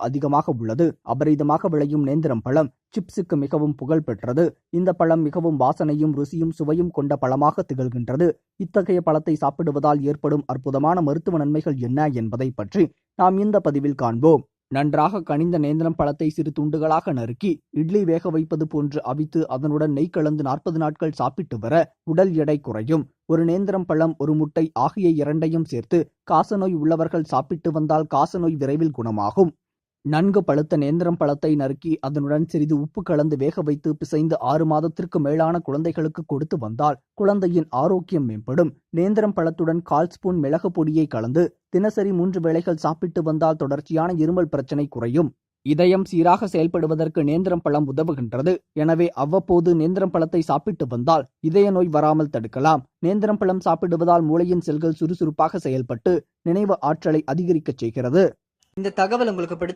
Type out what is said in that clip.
அதிகமாக உள்ளது. அபரிதமாக விளையும் நேந்திரம் பழம் சிப்ஸுக்கு மிகவும் புகழ் பெற்றது. இந்த பழம் மிகவும் வாசனையும் ருசியும் சுவையும் கொண்ட பழமாக திகழ்கின்றது. இத்தகைய பழத்தை சாப்பிடுவதால் ஏற்படும் அற்புதமான மருத்துவ நன்மைகள் என்ன என்பதை பற்றி நாம் இந்த பதிவில் காண்போம். நன்றாக கனிந்த நேந்திரம் பழத்தை சிறு துண்டுகளாக நறுக்கி இட்லி வேக வைப்பது போன்று அவித்து அதனுடன் நெய் கலந்து 40 நாட்கள் சாப்பிட்டு வர உடல் எடை குறையும். ஒரு நேந்திரம் பழம், ஒரு முட்டை ஆகிய இரண்டையும் சேர்த்து காசநோய் உள்ளவர்கள் சாப்பிட்டு வந்தால் காசநோய் விரைவில் குணமாகும். நன்கு பழுத்த நேந்திரம் பழத்தை நறுக்கி அதனுடன் சிறிது உப்பு கலந்து வேக வைத்து பிசைந்து 6 மாதத்திற்கு மேலான குழந்தைகளுக்கு கொடுத்து வந்தால் குழந்தையின் ஆரோக்கியம் மேம்படும். நேந்திரம் பழத்துடன் 1/4 ஸ்பூன் மிளகு பொடியை கலந்து தினசரி 3 வேளைகள் சாப்பிட்டு வந்தால் தொடர்ச்சியான இருமல் பிரச்சனை குறையும். இதயம் சீராக செயல்படுவதற்கு நேந்திரம் பழம் உதவுகின்றது. எனவே அவ்வப்போது நேந்திரம் பழத்தை சாப்பிட்டு வந்தால் இதய நோய் வராமல் தடுக்கலாம். நேந்திரம் பழம் சாப்பிடுவதால் மூளையின் செல்கள் சுறுசுறுப்பாக செயல்பட்டு நினைவு ஆற்றலை அதிகரிக்கச் செய்கிறது. இந்த தகவல் உங்களுக்கு